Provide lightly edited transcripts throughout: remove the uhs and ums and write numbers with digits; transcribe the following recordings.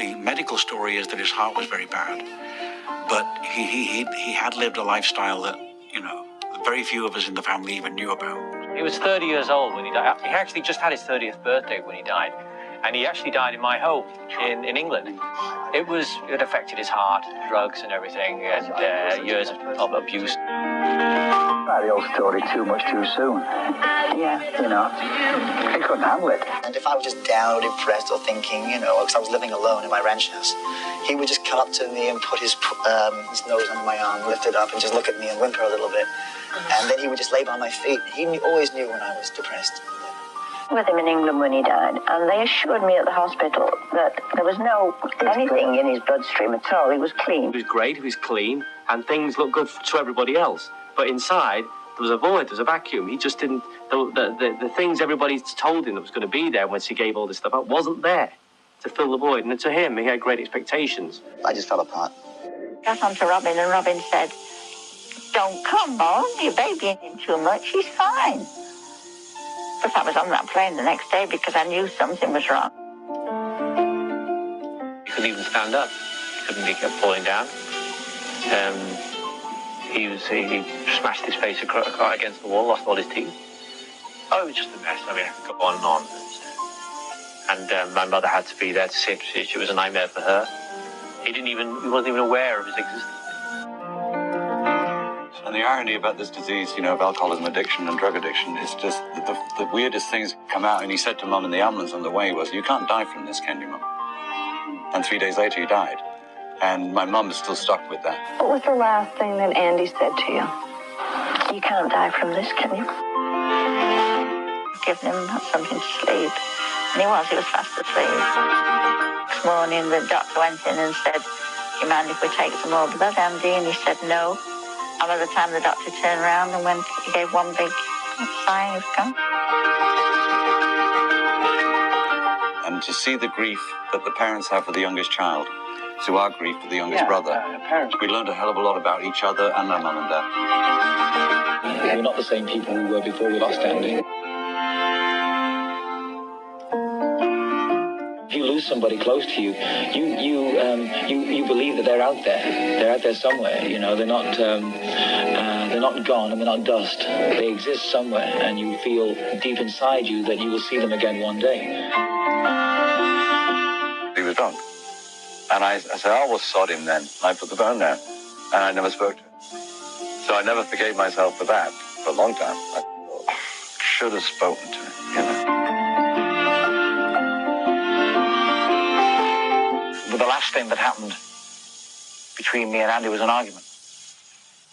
the medical story is that his heart was very bad, but he had lived a lifestyle that, you know, very few of us in the family even knew about. He was 30 years old when he died. He actually just had his 30th birthday when he died. And he actually died in my home in England. It affected his heart, drugs and everything, and years of abuse. The old story too much too soon. Yeah. You know, he couldn't handle it. And if I was just down or depressed or thinking, you know, because I was living alone in my ranch house, he would just come up to me and put his nose under my arm, lift it up, and just look at me and whimper a little bit. And then he would just lay by my feet. He always knew when I was depressed. With him in England when he died, and they assured me at the hospital that there was anything in his bloodstream at all. He was clean. He was great, he was clean, and things looked good to everybody else. But inside, there was a void, there was a vacuum. He just didn't, the things everybody told him that was going to be there once he gave all this stuff up wasn't there to fill the void. And to him, he had great expectations. I just fell apart. Got on to Robin, and Robin said, "Don't come on, your baby ain't too much, he's fine." But I was on that plane the next day because I knew something was wrong. He couldn't even stand up. He kept falling down. He smashed his face against the wall, lost all his teeth. Oh, it was just a mess. I mean, I could go on and on. And my mother had to be there to see it. It was a nightmare for her. He wasn't even aware of his existence. And the irony about this disease, you know, of alcoholism addiction and drug addiction, is just the weirdest things come out. And he said to Mum in the ambulance on the way was, "You can't die from this, can you, Mum?" And 3 days later he died. And my mum is still stuck with that. What was the last thing that Andy said to you? You can't die from this, can you? Giving him something to sleep. And he was fast asleep. Next morning the doctor went in and said, "Do you mind if we take some more blood, Andy?" And he said no. And by the time the doctor turned around and went, he gave one big sigh, he was gone. And to see the grief that the parents have for the youngest child, to our grief for the youngest brother, we learned a hell of a lot about each other and our mum and dad. We're not the same people we were before we lost Andy. If you lose somebody close to you, you believe that they're out there. They're out there somewhere. You know, they're not gone and they're not dust. They exist somewhere, and you feel deep inside you that you will see them again one day. He was drunk. And I said, "Oh, well, sod him then." I put the phone down, and I never spoke to him. So I never forgave myself for that for a long time. I should have spoken to him, you know. But the last thing that happened between me and Andy was an argument,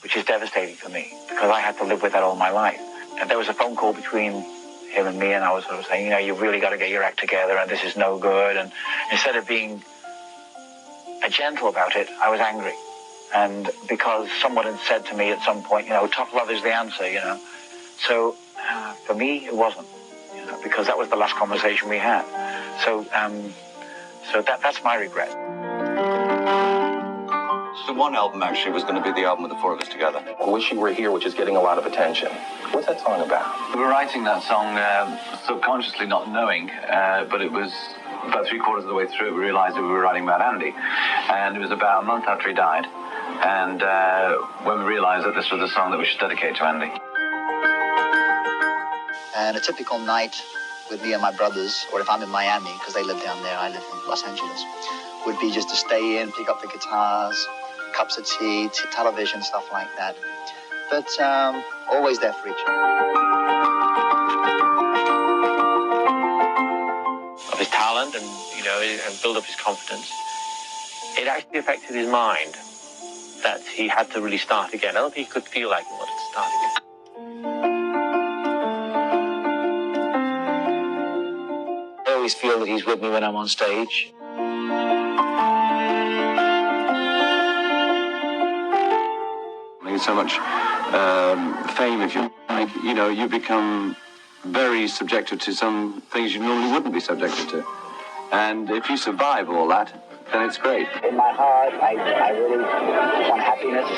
which is devastating for me because I had to live with that all my life. And there was a phone call between him and me, and I was sort of saying, you know, "You really got to get your act together, and this is no good." And instead of being gentle about it, I was angry. And because someone had said to me at some point, you know, tough love is the answer, you know. So for me, it wasn't, you know, because that was the last conversation we had. So that's my regret. So one album actually was going to be the album with the four of us together. Wish You Were Here, which is getting a lot of attention. What's that song about? We were writing that song subconsciously, not knowing, but it was about 3/4 of the way through it, we realized that we were writing about Andy. And it was about a month after he died. And when we realized that this was the song that we should dedicate to Andy. And a typical night with me and my brothers, or if I'm in Miami, because they live down there, I live in Los Angeles, would be just to stay in, pick up the guitars, cups of tea, television, stuff like that. But always there for each other. Of his talent and, you know, and build up his confidence. It actually affected his mind that he had to really start again. I don't think he could feel like he wanted to start again. I always feel that he's with me when I'm on stage. There's so much fame, if you like, you know, you become very subjected to some things you normally wouldn't be subjected to. And if you survive all that, then it's great. In my heart, I really want happiness,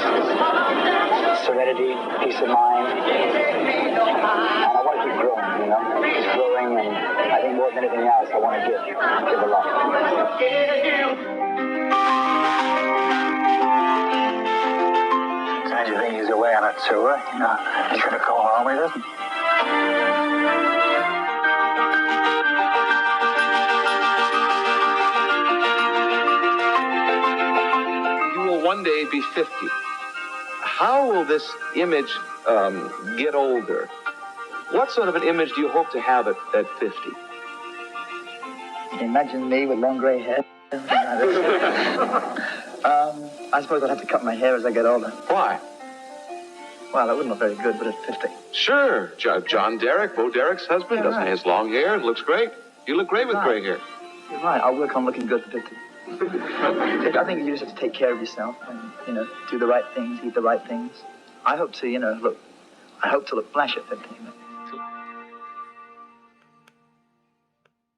serenity, peace of mind. And I want to keep growing, you know, keep growing, and I think more than anything else, I want to give a lot. that to her. You know, he's going to go home, he doesn't. You will one day be 50. How will this image get older? What sort of an image do you hope to have at 50? Imagine me with long grey hair. I suppose I'd have to cut my hair as I get older. Why? Well, that wouldn't look very good, but at 50. Sure. John Derek, Bo Derek's husband, Yeah, doesn't right. has long hair. It looks great. You look great with Right. gray hair. You're right. I'll work on looking good for 50. I think you just have to take care of yourself and, do the right things, eat the right things. I hope to, look flash at 50.